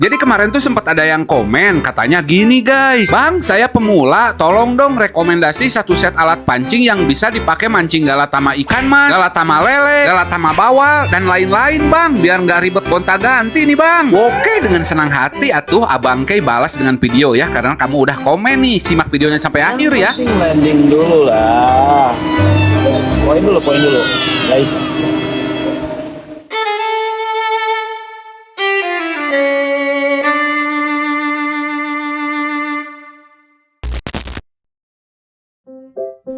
Jadi kemarin tuh sempat ada yang komen, katanya gini guys, Bang, saya pemula, tolong dong rekomendasi satu set alat pancing yang bisa dipakai mancing galatama ikan mas, galatama lele, galatama bawal, dan lain-lain bang, biar nggak ribet gonta-ganti nih bang. Oke, dengan senang hati atuh Abang Kay balas dengan video ya, karena kamu udah komen nih, simak videonya sampai akhir ya. Landing dulu lah. Poin dulu guys.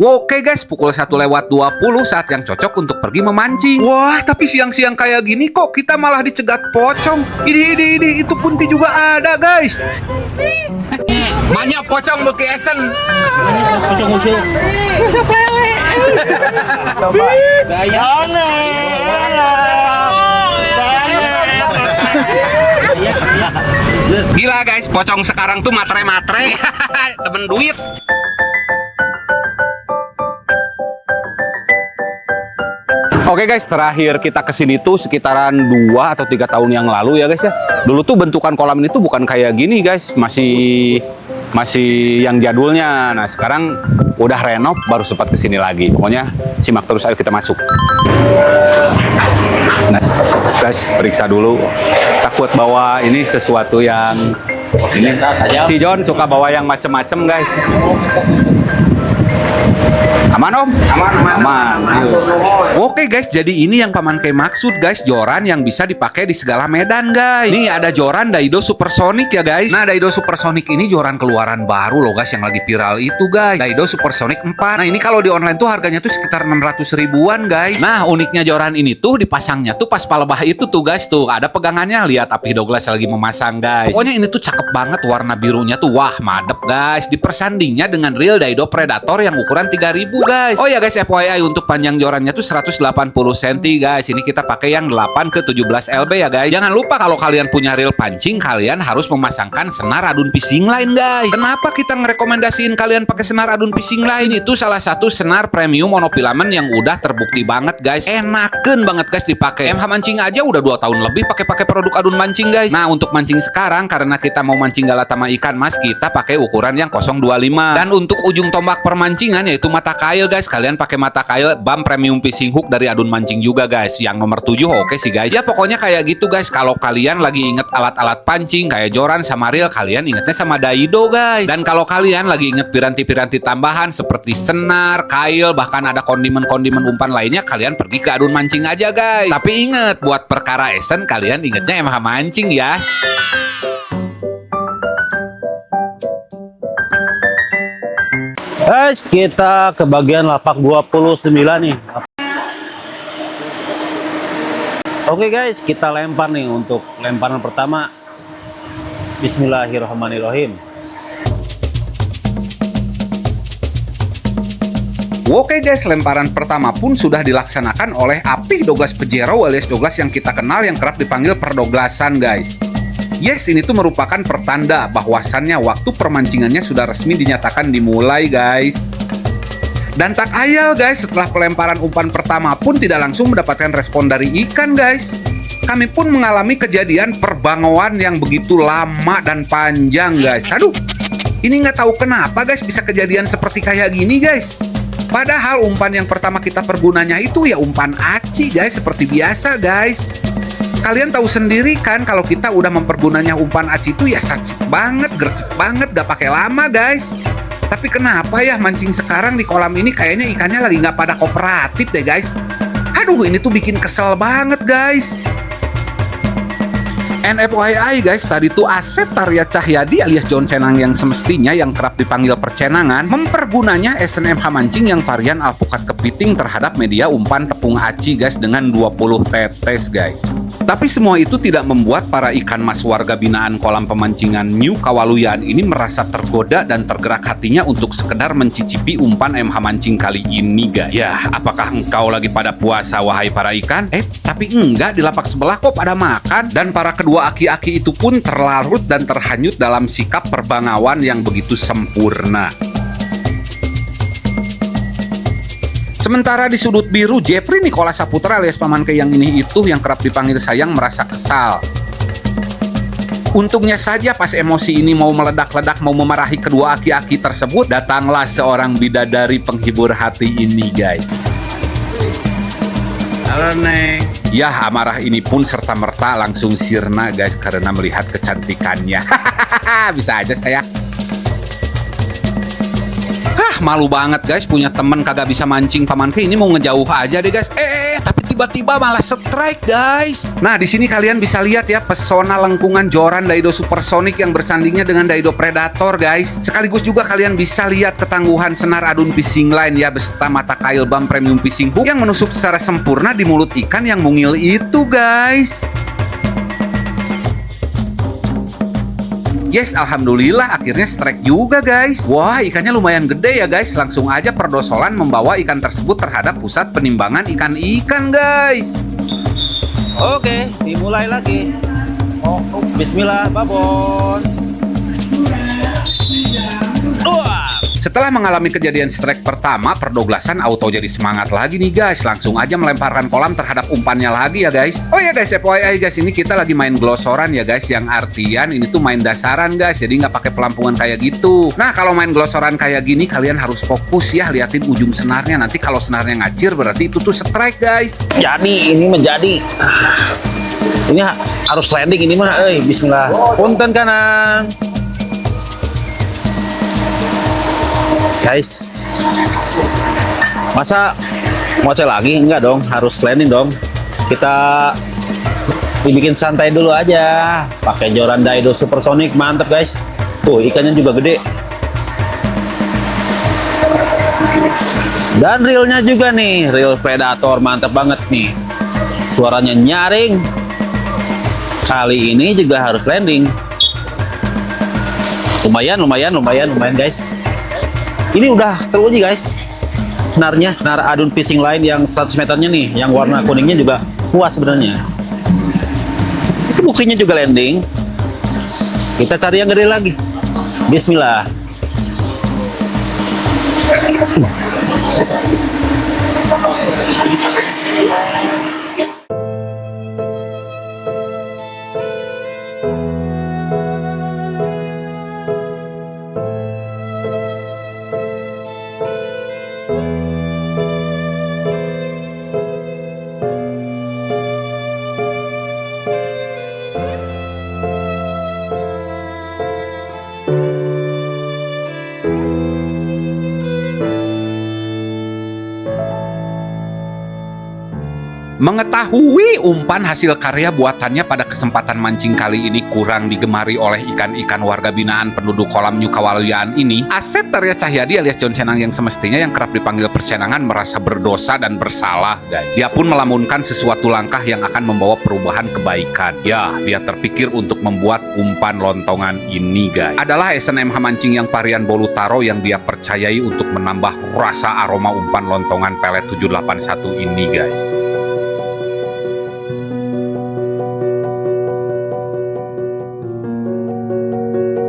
Oke guys, pukul 1:20 saat yang cocok untuk pergi memancing. Wah, tapi siang-siang kayak gini kok kita malah dicegat pocong. Ini, itu punti juga ada guys. Banyak pocong beki esen. Pocong musuh. Bisa pele. Coba. Gaya. Gila guys, pocong sekarang tuh matre-matre. Demen duit. Oke guys, terakhir kita kesini tuh sekitaran 2 atau 3 tahun yang lalu ya guys ya. Dulu tuh bentukan kolam ini tuh bukan kayak gini guys, masih yang jadulnya. Nah sekarang udah renov, baru sempat kesini lagi. Pokoknya simak terus, ayo kita masuk. Nah guys, periksa dulu. Takut bawa ini sesuatu yang ini. Si John suka bawa yang macem-macem guys. Aman om? Aman. Oke guys, jadi ini yang Paman Kay maksud guys, joran yang bisa dipakai di segala medan guys. Nih ada joran Daido Supersonic ya guys. Nah Daido Supersonic ini joran keluaran baru loh guys, yang lagi viral itu guys, Daido Supersonic 4. Nah ini kalau di online tuh harganya tuh sekitar 600 ribuan guys. Nah uniknya joran ini tuh dipasangnya tuh pas palebah itu tuh guys, tuh ada pegangannya. Lihat Api Douglas lagi memasang guys. Pokoknya ini tuh cakep banget, warna birunya tuh wah madep guys. Dipersandingnya dengan reel Daido Predator yang ukuran 3000 guys. Oh ya guys, FYI untuk panjang jorannya tuh 180 cm guys. Ini kita pakai yang 8 ke 17 lb ya guys. Jangan lupa kalau kalian punya reel pancing, kalian harus memasangkan senar adun fishing line guys. Kenapa kita ngerekomendasiin kalian pakai senar adun fishing line? Itu salah satu senar premium monofilament yang udah terbukti banget guys. Enaken banget guys dipakai. MH Mancing aja udah 2 tahun lebih pakai produk adun mancing guys. Nah untuk mancing sekarang, karena kita mau mancing galatama ikan mas, kita pakai ukuran yang 025. Dan untuk ujung tombak permancingan yaitu mata kail guys, kalian pakai mata kail BAM Premium Fishing Hook dari Adun Mancing juga guys. Yang nomor 7 oke sih guys. Ya pokoknya kayak gitu guys. Kalau kalian lagi inget alat-alat pancing kayak joran sama reel, kalian ingetnya sama Daido guys. Dan kalau kalian lagi inget piranti-piranti tambahan seperti senar, kail, bahkan ada kondimen-kondimen umpan lainnya, kalian pergi ke Adun Mancing aja guys. Tapi inget, buat perkara esen kalian ingetnya MH Mancing ya. Guys, kita ke bagian lapak 29 nih. Oke guys, kita lempar nih untuk lemparan pertama. Bismillahirrahmanirrahim. Oke guys, lemparan pertama pun sudah dilaksanakan oleh Api Douglas Pajero alias Douglas yang kita kenal, yang kerap dipanggil Perdoglasan guys. Yes, ini tuh merupakan pertanda bahwasannya waktu permancingannya sudah resmi dinyatakan dimulai guys. Dan tak ayal guys, setelah pelemparan umpan pertama pun tidak langsung mendapatkan respon dari ikan guys. Kami pun mengalami kejadian perbangauan yang begitu lama dan panjang guys. Aduh, ini nggak tahu kenapa guys bisa kejadian seperti kayak gini guys. Padahal umpan yang pertama kita pergunanya itu ya umpan aci guys, seperti biasa guys. Kalian tahu sendiri kan kalau kita udah mempergunanya umpan aci itu ya sacet banget, gercep banget, gak pakai lama guys. Tapi kenapa ya mancing sekarang di kolam ini kayaknya ikannya lagi gak pada kooperatif deh guys. Aduh, ini tuh bikin kesel banget guys. And FYI guys, tadi tuh Asep Tarya Cahyadi alias John Cenang yang semestinya yang kerap dipanggil percenangan, mempergunanya SNMH Mancing yang varian alpukat kepiting terhadap media umpan tepung aci guys dengan 20 tetes guys. Tapi semua itu tidak membuat para ikan mas warga binaan kolam pemancingan New Kawaluyan ini merasa tergoda dan tergerak hatinya untuk sekedar mencicipi umpan MH Mancing kali ini guys. Ya, apakah engkau lagi pada puasa wahai para ikan? Tapi enggak, di lapak sebelah kok pada makan. Dan para kedua aki-aki itu pun terlarut dan terhanyut dalam sikap perbangauan yang begitu sempurna. Sementara di sudut biru, Jeffrey Nicholas Saputra alias Paman Kay yang ini itu yang kerap dipanggil sayang merasa kesal. Untungnya saja pas emosi ini mau meledak-ledak mau memarahi kedua aki-aki tersebut, datanglah seorang bidadari penghibur hati ini guys. Halo Neng. Ya, amarah ini pun serta-merta langsung sirna guys karena melihat kecantikannya. Bisa aja saya. Malu banget guys punya temen kagak bisa mancing pamanke ini mau ngejauh aja deh guys. Tapi tiba-tiba malah strike guys. Nah di sini kalian bisa lihat ya pesona lengkungan joran Daido Supersonic yang bersandingnya dengan Daido Predator guys. Sekaligus juga kalian bisa lihat ketangguhan senar adun fishing line ya beserta mata kail bam premium fishing hook yang menusuk secara sempurna di mulut ikan yang mungil itu guys. Yes, alhamdulillah akhirnya strike juga guys. Wah, ikannya lumayan gede ya guys. Langsung aja perdosolan membawa ikan tersebut terhadap pusat penimbangan ikan-ikan guys. Oke, dimulai lagi. Bismillah, babon. Setelah mengalami kejadian strike pertama, perdoglasan auto jadi semangat lagi nih guys. Langsung aja melemparkan kolam terhadap umpannya lagi ya guys. Oh ya guys, FYI guys, ini kita lagi main glosoran ya guys. Yang artian ini tuh main dasaran guys, jadi nggak pakai pelampungan kayak gitu. Nah kalau main glosoran kayak gini, kalian harus fokus ya, liatin ujung senarnya. Nanti kalau senarnya ngacir berarti itu tuh strike guys. Jadi ini menjadi. Ini harus landing ini mah. Bismillah. Punten kanan. Guys, masa ngoceh lagi? Enggak dong, harus landing dong. Kita dibikin santai dulu aja. Pakai joran Daido Supersonic, mantep guys. Tuh ikannya juga gede. Dan reelnya juga nih, reel Predator mantep banget nih. Suaranya nyaring. Kali ini juga harus landing. Lumayan guys. Ini udah teruji guys. Senarnya, senar adun fishing line yang 100 meternya nih, yang warna kuningnya juga kuat sebenarnya. Itu buktinya juga landing. Kita cari yang gede lagi. Bismillah. Mengetahui umpan hasil karya buatannya pada kesempatan mancing kali ini kurang digemari oleh ikan-ikan warga binaan penduduk kolam New Kawaluyaan ini, Asep Tarya Cahyadi alias John Cenang yang semestinya yang kerap dipanggil persenangan merasa berdosa dan bersalah guys. Dia pun melamunkan sesuatu langkah yang akan membawa perubahan kebaikan. Ya, dia terpikir untuk membuat umpan lontongan ini guys. Adalah SNMH mancing yang varian bolu taro yang dia percayai untuk menambah rasa aroma umpan lontongan pelet 781 ini guys.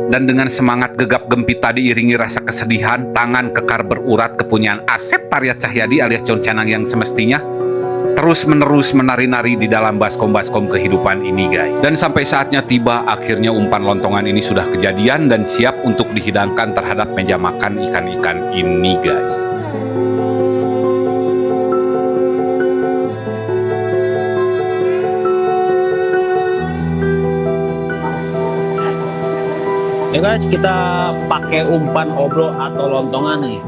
Dan dengan semangat gegap gempita diiringi rasa kesedihan, tangan kekar berurat kepunyaan Asep Tarya Cahyadi alias John Cenang yang semestinya terus-menerus menari-nari di dalam baskom-baskom kehidupan ini guys. Dan sampai saatnya tiba, akhirnya umpan lontongan ini sudah kejadian dan siap untuk dihidangkan terhadap meja makan ikan-ikan ini guys. Ya guys, kita pakai umpan obro atau lontongan nih.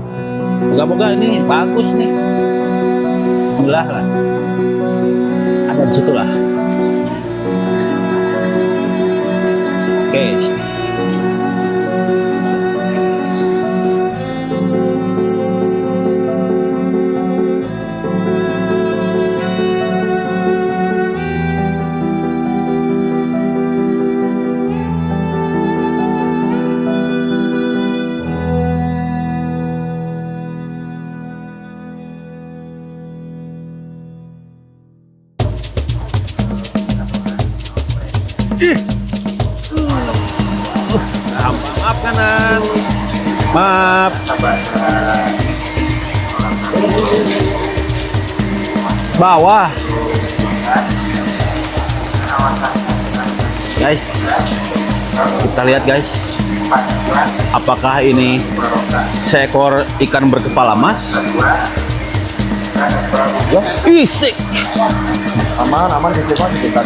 Moga-moga ini bagus nih. Alhamdulillah lah. Ada di situ lah. Oke. Maaf kanan. Maaf. Bawah. Guys. Kita lihat guys, apakah ini seekor ikan berkepala emas? Isik. Aman kita kita.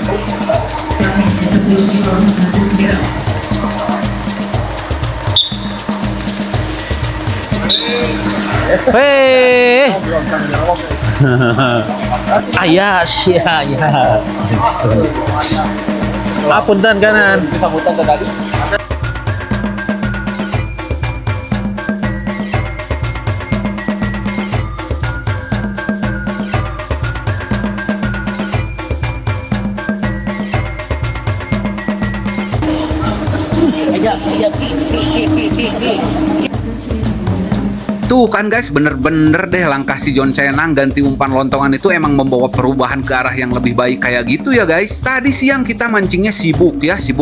Hei. Ayah, ya. Apunten kanan. Sambutan tadi. Tuh kan guys, bener-bener deh langkah si John Cenang ganti umpan lontongan itu emang membawa perubahan ke arah yang lebih baik kayak gitu ya guys. Tadi siang kita mancingnya sibuk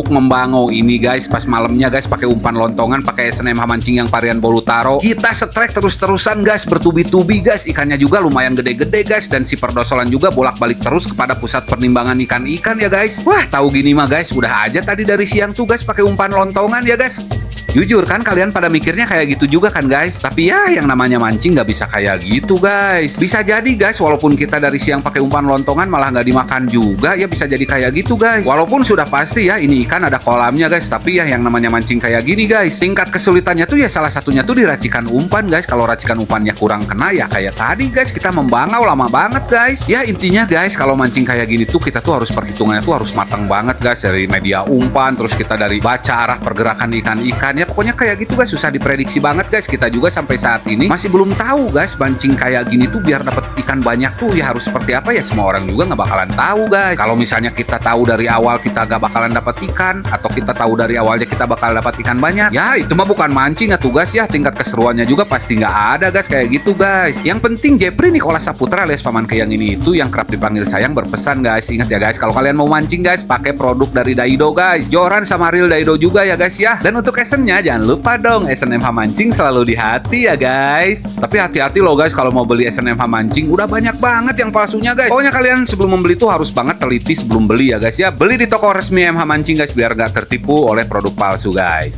membango ini guys, pas malamnya guys pakai umpan lontongan, pakai SNMH mancing yang varian bolu taro. Kita setrek terus-terusan guys, bertubi-tubi guys, ikannya juga lumayan gede-gede guys, dan si perdosolan juga bolak-balik terus kepada pusat penimbangan ikan-ikan ya guys. Wah, tahu gini mah guys, udah aja tadi dari siang tuh guys pakai umpan lontongan ya guys. Jujur kan kalian pada mikirnya kayak gitu juga kan guys. Tapi ya yang namanya mancing nggak bisa kayak gitu guys. Bisa jadi guys, walaupun kita dari siang pakai umpan lontongan malah nggak dimakan juga, ya bisa jadi kayak gitu guys. Walaupun sudah pasti ya ini ikan ada kolamnya guys, tapi ya yang namanya mancing kayak gini guys, tingkat kesulitannya tuh ya salah satunya tuh di racikan umpan guys. Kalau racikan umpannya kurang kena ya kayak tadi guys, kita membangau lama banget guys. Ya intinya guys, kalau mancing kayak gini tuh kita tuh harus perhitungannya tuh harus matang banget guys, dari media umpan, terus kita dari baca arah pergerakan ikan-ikan. Ya pokoknya kayak gitu guys, susah diprediksi banget guys. Kita juga sampai saat ini masih belum tahu guys, mancing kayak gini tuh biar dapat ikan banyak tuh ya harus seperti apa ya. Semua orang juga nggak bakalan tahu guys. Kalau misalnya kita tahu dari awal kita nggak bakalan dapat ikan, atau kita tahu dari awalnya kita bakal dapat ikan banyak, ya itu mah bukan mancing ya tuh guys ya. Tingkat keseruannya juga pasti nggak ada guys kayak gitu guys. Yang penting Jepri Nicholas Saputra alias Paman Keyang ini itu yang kerap dipanggil sayang berpesan guys. Ingat ya guys, kalau kalian mau mancing guys, pakai produk dari Daido guys. Joran sama Reel Daido juga ya guys ya. Dan untuk essennya jangan lupa dong, SNMH mancing selalu di hati ya guys. Tapi hati-hati loh guys, kalau mau beli SNMH mancing udah banyak banget yang palsunya guys. Pokoknya kalian sebelum membeli tuh harus banget teliti sebelum beli ya guys ya. Beli di toko resmi MH Mancing guys, biar gak tertipu oleh produk palsu guys.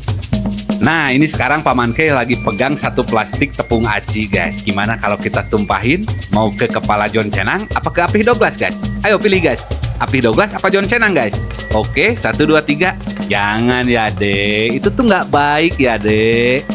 Nah ini sekarang Paman Key lagi pegang satu plastik tepung aci guys. Gimana kalau kita tumpahin? Mau ke kepala John Cenang apa ke Apih Douglas guys? Ayo pilih guys, Apih Douglas apa John Cenang guys? Oke, 1, 2, 3. Jangan ya dek, itu tuh nggak baik ya dek.